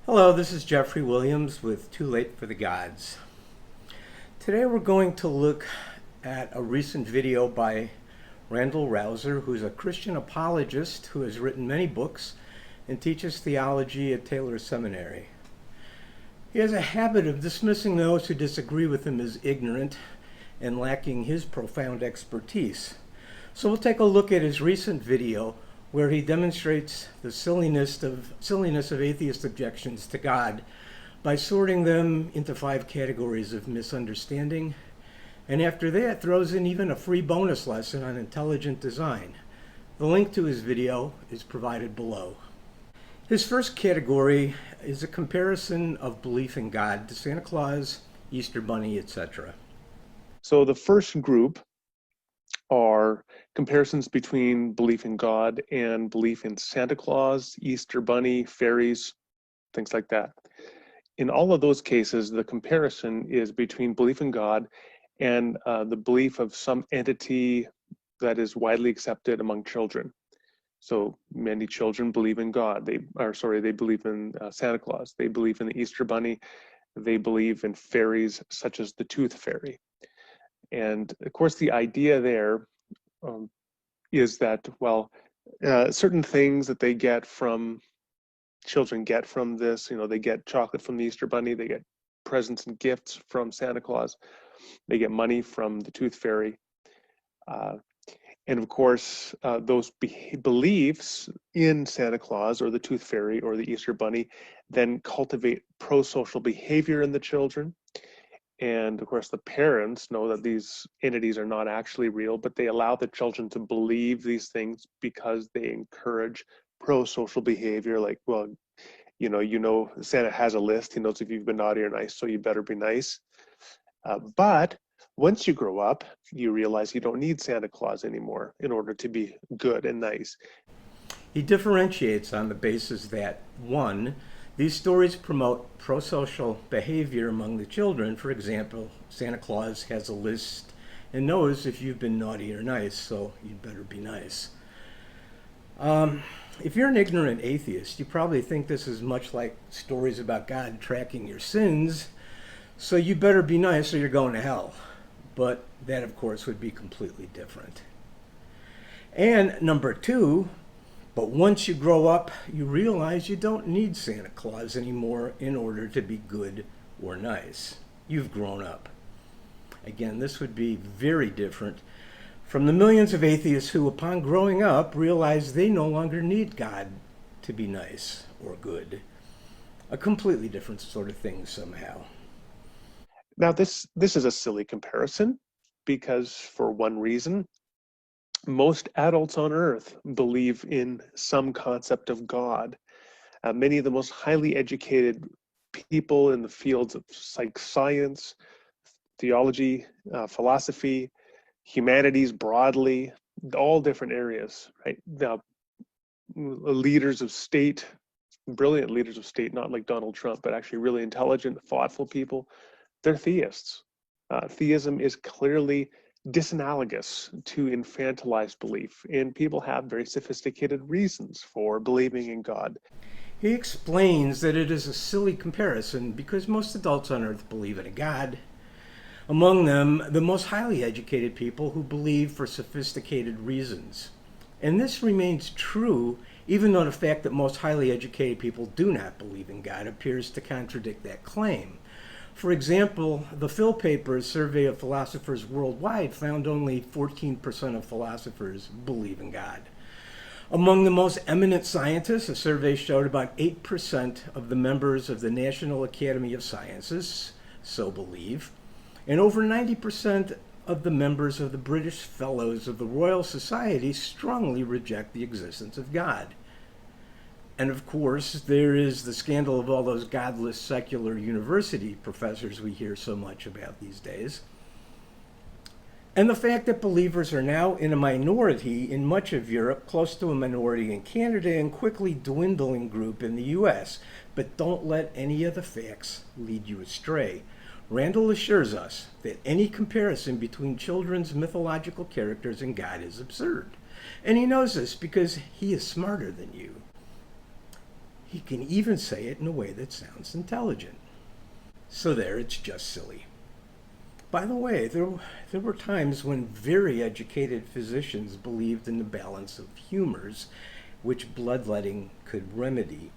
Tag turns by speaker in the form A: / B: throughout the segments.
A: Hello, this is Jeffrey Williams with Too Late for the Gods. Today we're going to look at a recent video by Randal Rauser, who's a Christian apologist who has written many books and teaches theology at Taylor Seminary. He has a habit of dismissing those who disagree with him as ignorant and lacking his profound expertise. So we'll take a look at his recent video where he demonstrates the silliness of atheist objections to God by sorting them into 5 categories of misunderstanding, and after that throws in even a free bonus lesson on intelligent design. The link to his video is provided below. His first category is a comparison of belief in God to Santa Claus, Easter Bunny, etc.
B: So the first group are comparisons between belief in God and belief in Santa Claus, Easter Bunny, fairies, things like that. In all of those cases, the comparison is between belief in God and the belief of some entity that is widely accepted among children. So many children believe in God. They believe in Santa Claus. They believe in the Easter Bunny. They believe in fairies such as the Tooth Fairy. And of course, the idea there is that, certain things that children get from this, they get chocolate from the Easter Bunny, they get presents and gifts from Santa Claus, they get money from the Tooth Fairy. And of course, those beliefs in Santa Claus or the Tooth Fairy or the Easter Bunny then cultivate pro-social behavior in the children. And of course, the parents know that these entities are not actually real, but they allow the children to believe these things because they encourage pro-social behavior. Like, Santa has a list. He knows if you've been naughty or nice, so you better be nice. But once you grow up, you realize you don't need Santa Claus anymore in order to be good and nice.
A: He differentiates on the basis that, 1, these stories promote pro-social behavior among the children. For example, Santa Claus has a list and knows if you've been naughty or nice, so you'd better be nice. If you're an ignorant atheist, you probably think this is much like stories about God tracking your sins, so you better be nice or you're going to hell. But that, of course, would be completely different. And number 2, but once you grow up, you realize you don't need Santa Claus anymore in order to be good or nice. You've grown up. Again, this would be very different from the millions of atheists who, upon growing up, realize they no longer need God to be nice or good. A completely different sort of thing somehow.
B: Now, this is a silly comparison because, for one reason, most adults on earth believe in some concept of God. Many of the most highly educated people in the fields of science, theology, philosophy, humanities broadly, all different areas, right? Now, leaders of state, brilliant leaders of state, not like Donald Trump, but actually really intelligent, thoughtful people, they're theists. Theism is clearly disanalogous to infantilized belief, and people have very sophisticated reasons for believing in God.
A: He explains that it is a silly comparison because most adults on earth believe in a God. Among them, the most highly educated people who believe for sophisticated reasons. And this remains true even though the fact that most highly educated people do not believe in God appears to contradict that claim. For example, the Phil Papers survey of philosophers worldwide found only 14% of philosophers believe in God. Among the most eminent scientists, a survey showed about 8% of the members of the National Academy of Sciences so believe, and over 90% of the members of the British Fellows of the Royal Society strongly reject the existence of God. And of course, there is the scandal of all those godless secular university professors we hear so much about these days. And the fact that believers are now in a minority in much of Europe, close to a minority in Canada, and quickly dwindling group in the US. But don't let any of the facts lead you astray. Randal assures us that any comparison between children's mythological characters and God is absurd. And he knows this because he is smarter than you. He can even say it in a way that sounds intelligent. So there, it's just silly. By the way, there were times when very educated physicians believed in the balance of humors, which bloodletting could remedy.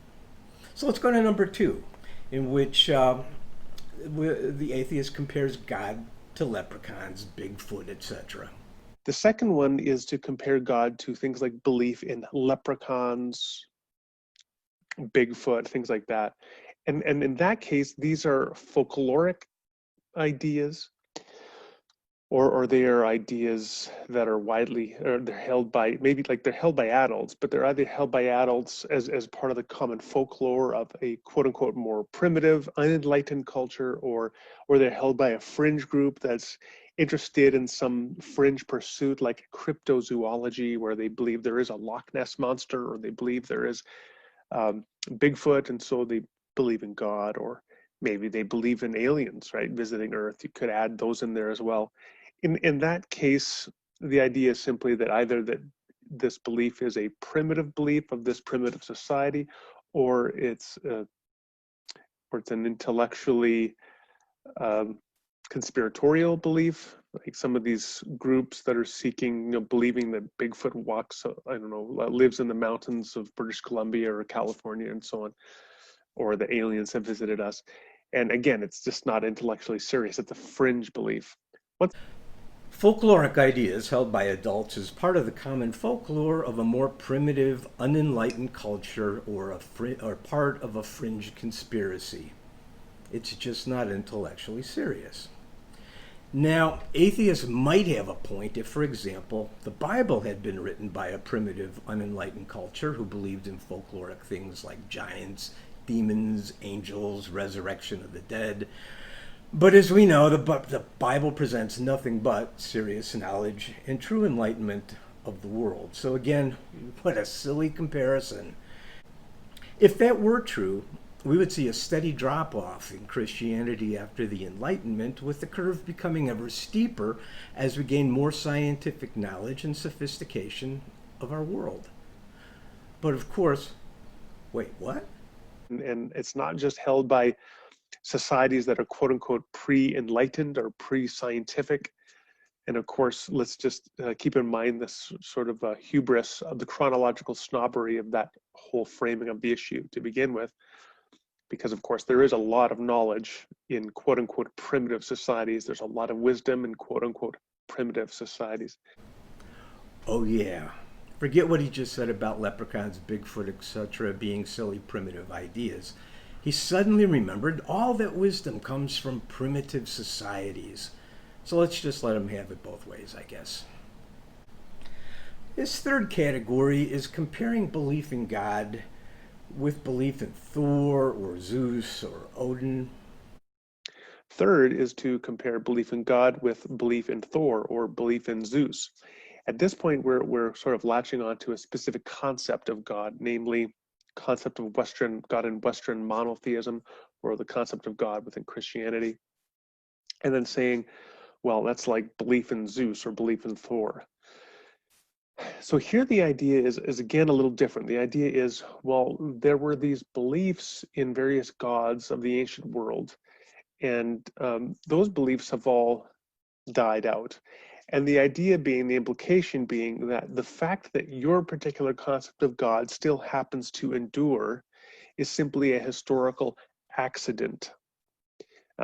A: So let's go to number 2, in which the atheist compares God to leprechauns, Bigfoot, etc.
B: The second one is to compare God to things like belief in leprechauns, Bigfoot, things like that. And in that case, these are folkloric ideas, or they are ideas that are widely, or they're held by, maybe like they're held by adults, but they're either held by adults as part of the common folklore of a quote unquote more primitive, unenlightened culture, or they're held by a fringe group that's interested in some fringe pursuit like cryptozoology, where they believe there is a Loch Ness monster, or they believe there is Bigfoot, and so they believe in God, or maybe they believe in aliens, right, visiting Earth. You could add those in there as well. In that case, the idea is simply that either that this belief is a primitive belief of this primitive society, or it's an intellectually conspiratorial belief, like some of these groups that are seeking, believing that Bigfoot walks, lives in the mountains of British Columbia or California and so on, or the aliens have visited us. And again, it's just not intellectually serious. It's a fringe belief.
A: Folkloric ideas held by adults is part of the common folklore of a more primitive, unenlightened culture, or part of a fringe conspiracy. It's just not intellectually serious. Now, atheists might have a point if, for example, the Bible had been written by a primitive, unenlightened culture who believed in folkloric things like giants, demons, angels, resurrection of the dead. But as we know, the Bible presents nothing but serious knowledge and true enlightenment of the world. So again, what a silly comparison. If that were true, we would see a steady drop-off in Christianity after the Enlightenment, with the curve becoming ever steeper as we gain more scientific knowledge and sophistication of our world. But of course, wait, what?
B: And it's not just held by societies that are quote unquote pre-enlightened or pre-scientific. And of course, let's just keep in mind this sort of hubris of the chronological snobbery of that whole framing of the issue to begin with. Because of course, there is a lot of knowledge in quote unquote primitive societies. There's a lot of wisdom in quote unquote primitive societies.
A: Oh yeah. Forget what he just said about leprechauns, Bigfoot, etc. being silly primitive ideas. He suddenly remembered all that wisdom comes from primitive societies. So let's just let him have it both ways, I guess. This third category is comparing belief in God with belief in Thor or Zeus or Odin.
B: Third is to compare belief in God with belief in Thor or belief in Zeus. At this point, we're sort of latching onto a specific concept of God, namely concept of God in Western monotheism, or the concept of God within Christianity, and then saying, well, that's like belief in Zeus or belief in Thor. So here the idea is again a little different. The idea is, well, there were these beliefs in various gods of the ancient world, and those beliefs have all died out. And the idea being, the implication being, that the fact that your particular concept of God still happens to endure is simply a historical accident.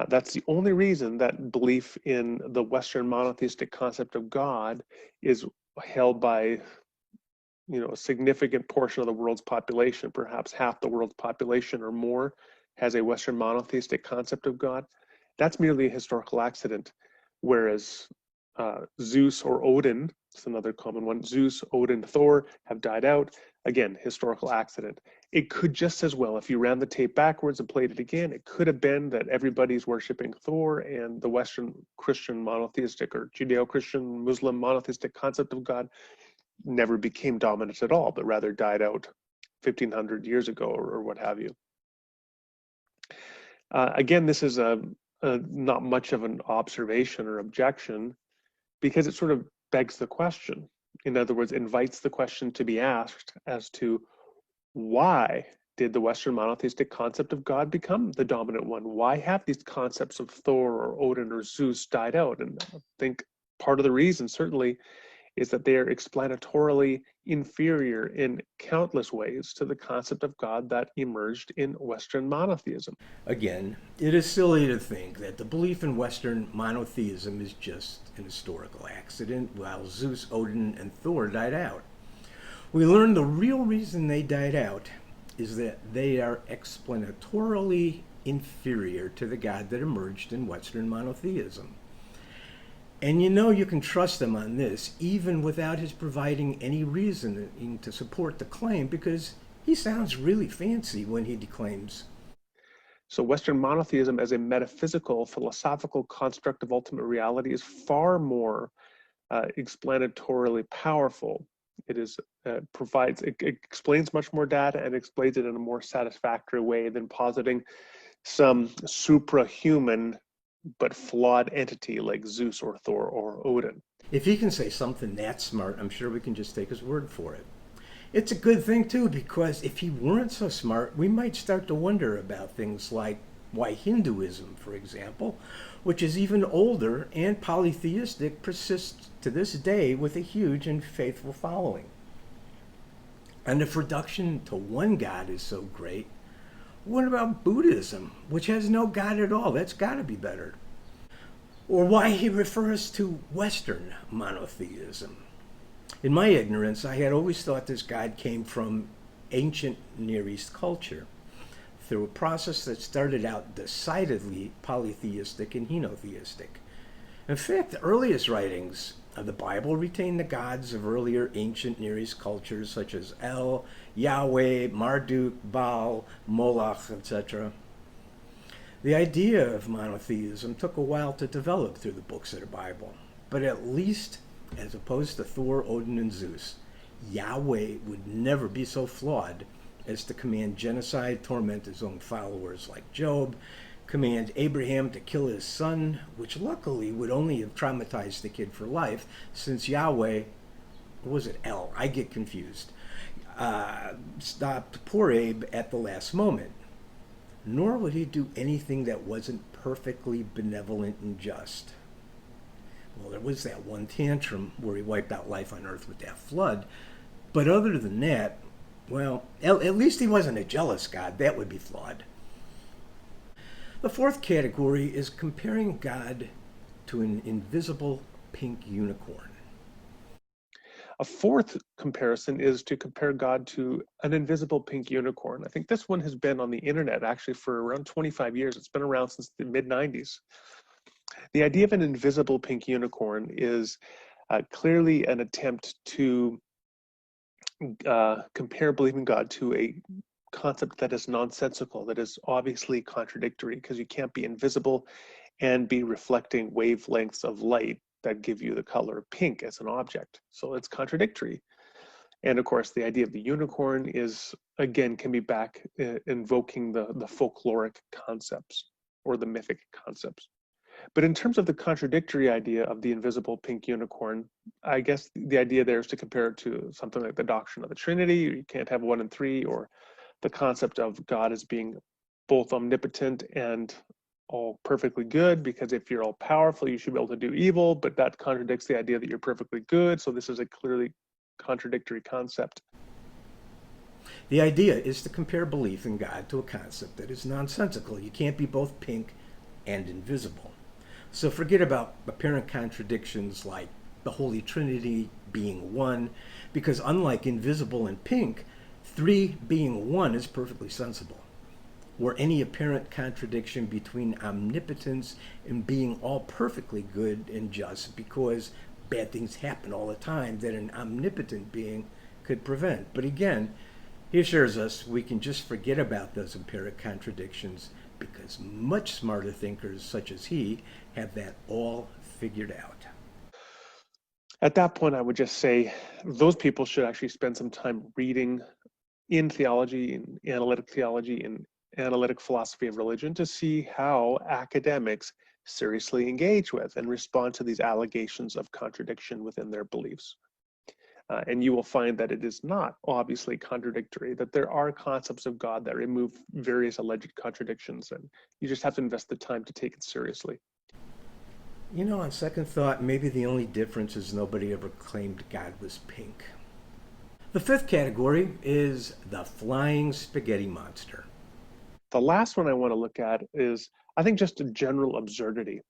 B: That's the only reason that belief in the Western monotheistic concept of God is held by, a significant portion of the world's population. Perhaps half the world's population or more has a Western monotheistic concept of God. That's merely a historical accident. Whereas Zeus or Odin, it's another common one, Zeus, Odin, Thor have died out. Again, historical accident. It could just as well, if you ran the tape backwards and played it again, it could have been that everybody's worshiping Thor and the Western Christian monotheistic or Judeo-Christian Muslim monotheistic concept of God never became dominant at all, but rather died out 1,500 years ago or what have you. Again, this is not much of an observation or objection, because it sort of begs the question. In other words, invites the question to be asked as to why did the Western monotheistic concept of God become the dominant one? Why have these concepts of Thor or Odin or Zeus died out? And I think part of the reason certainly is that they are explanatorily inferior in countless ways to the concept of God that emerged in Western monotheism.
A: Again, it is silly to think that the belief in Western monotheism is just an historical accident while Zeus, Odin, and Thor died out. We learn the real reason they died out is that they are explanatorily inferior to the God that emerged in Western monotheism. And you know you can trust him on this, even without his providing any reasoning to support the claim, because he sounds really fancy when he declaims.
B: So Western monotheism as a metaphysical, philosophical construct of ultimate reality is far more explanatorily powerful. It is it explains much more data and explains it in a more satisfactory way than positing some suprahuman but flawed entity like Zeus or Thor or Odin.
A: If he can say something that smart, I'm sure we can just take his word for it. It's a good thing, too, because if he weren't so smart, we might start to wonder about things like why Hinduism, for example, which is even older and polytheistic, persists to this day with a huge and faithful following. And if reduction to one god is so great, what about Buddhism, which has no god at all? That's got to be better. Or why he refers to Western monotheism. In my ignorance, I had always thought this god came from ancient Near East culture through a process that started out decidedly polytheistic and henotheistic. In fact, the earliest writings of the Bible retain the gods of earlier ancient Near East cultures such as El, Yahweh, Marduk, Baal, Moloch, etc. The idea of monotheism took a while to develop through the books of the Bible, but at least as opposed to Thor, Odin, and Zeus, Yahweh would never be so flawed as to command genocide, torment his own followers like Job, command Abraham to kill his son, which luckily would only have traumatized the kid for life, since Yahweh, or was it El? I get confused, stopped poor Abe at the last moment. Nor would he do anything that wasn't perfectly benevolent and just. Well, there was that one tantrum where he wiped out life on Earth with that flood, but other than that, well, at least he wasn't a jealous God. That would be flawed. The fourth category is comparing God to an invisible pink unicorn.
B: A fourth comparison is to compare God to an invisible pink unicorn. I think this one has been on the internet actually for around 25 years. It's been around since the mid-90s. The idea of an invisible pink unicorn is clearly an attempt to compare believing God to a concept that is nonsensical, that is obviously contradictory, because you can't be invisible and be reflecting wavelengths of light that give you the color pink as an object. So it's contradictory. And of course, the idea of the unicorn is, again, can be back invoking the folkloric concepts or the mythic concepts. But in terms of the contradictory idea of the invisible pink unicorn, I guess the idea there is to compare it to something like the doctrine of the Trinity. You can't have one and three, or the concept of God as being both omnipotent and all perfectly good, because if you're all powerful, you should be able to do evil, but that contradicts the idea that you're perfectly good. So this is a clearly contradictory concept.
A: The idea is to compare belief in God to a concept that is nonsensical. You can't be both pink and invisible. So forget about apparent contradictions like the Holy Trinity being one, because unlike invisible and pink, three being one is perfectly sensible. Or any apparent contradiction between omnipotence and being all perfectly good and just, because bad things happen all the time that an omnipotent being could prevent. But again, he assures us we can just forget about those apparent contradictions, because much smarter thinkers such as he have that all figured out.
B: At that point, I would just say those people should actually spend some time reading in theology, in analytic theology, in analytic philosophy of religion, to see how academics seriously engage with and respond to these allegations of contradiction within their beliefs. And you will find that it is not obviously contradictory, that there are concepts of God that remove various alleged contradictions, and you just have to invest the time to take it seriously.
A: You know, on second thought, maybe the only difference is nobody ever claimed God was pink. The fifth category is the flying spaghetti monster.
B: The last one I want to look at is, I think, just a general absurdity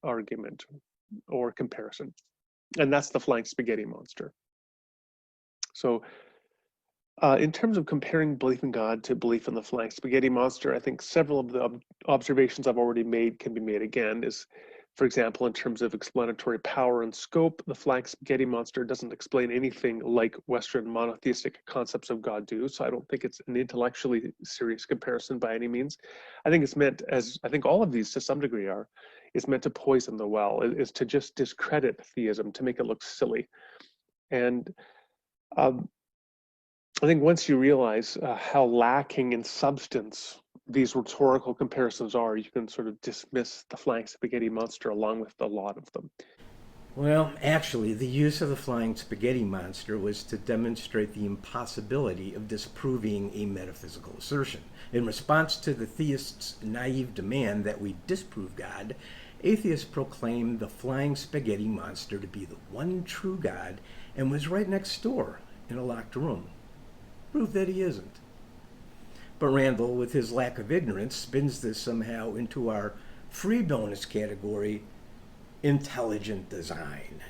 B: argument or comparison, and that's the flying spaghetti monster. So in terms of comparing belief in God to belief in the flying spaghetti monster, I think several of the observations I've already made can be made again. Is, for example, in terms of explanatory power and scope, the flying spaghetti monster doesn't explain anything like Western monotheistic concepts of God do. So I don't think it's an intellectually serious comparison by any means. I think it's meant, as I think all of these to some degree are, is meant to poison the well, is to just discredit theism, to make it look silly. And I think once you realize how lacking in substance these rhetorical comparisons are, you can sort of dismiss the flying spaghetti monster along with a lot of them.
A: Well, actually, the use of the flying spaghetti monster was to demonstrate the impossibility of disproving a metaphysical assertion. In response to the theists' naive demand that we disprove God, atheists proclaimed the flying spaghetti monster to be the one true God and was right next door in a locked room. Prove that he isn't. But Randal, with his lack of ignorance, spins this somehow into our free bonus category, intelligent design.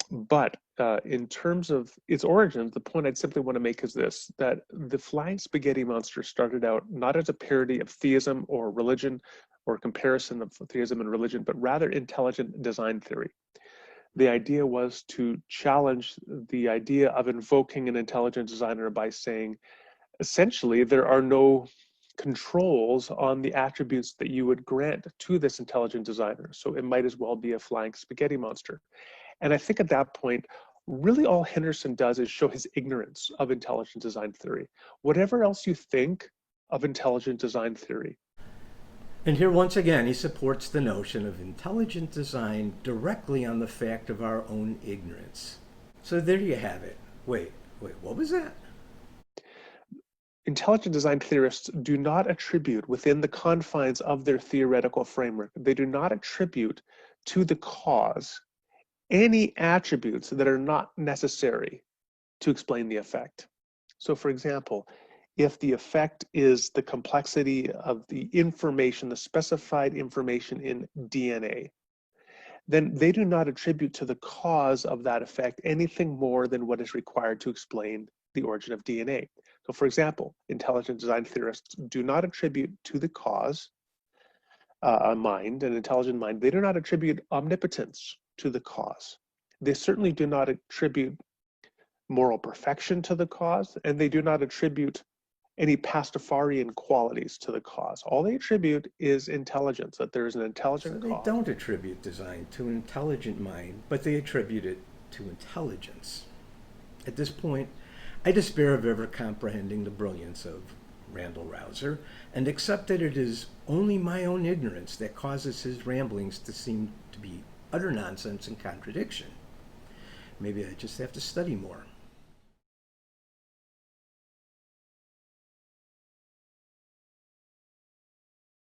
B: But in terms of its origins, the point I'd simply want to make is this, that the flying spaghetti monster started out not as a parody of theism or religion or comparison of theism and religion, but rather intelligent design theory. The idea was to challenge the idea of invoking an intelligent designer by saying, essentially, there are no controls on the attributes that you would grant to this intelligent designer. So it might as well be a flying spaghetti monster. And I think at that point, really all Henderson does is show his ignorance of intelligent design theory. Whatever else you think of intelligent design theory,
A: And here, once again, he supports the notion of intelligent design directly on the fact of our own ignorance. So there you have it. Wait, what was that?
B: intelligent design theorists do not attribute within the confines of their theoretical framework, they do not attribute to the cause any attributes that are not necessary to explain the effect. So for example, if the effect is the complexity of the information, the specified information in DNA, then they do not attribute to the cause of that effect anything more than what is required to explain the origin of DNA. So for example, intelligent design theorists do not attribute to the cause, a mind, an intelligent mind, they do not attribute omnipotence to the cause. They certainly do not attribute moral perfection to the cause, and they do not attribute any Pastafarian qualities to the cause. All they attribute is intelligence, that there is an intelligent
A: So they
B: cause.
A: don't attribute design to an intelligent mind, but they attribute it to intelligence. At this point, I despair of ever comprehending the brilliance of Randal Rauser and accept that it is only my own ignorance that causes his ramblings to seem to be utter nonsense and contradiction. Maybe I just have to study more.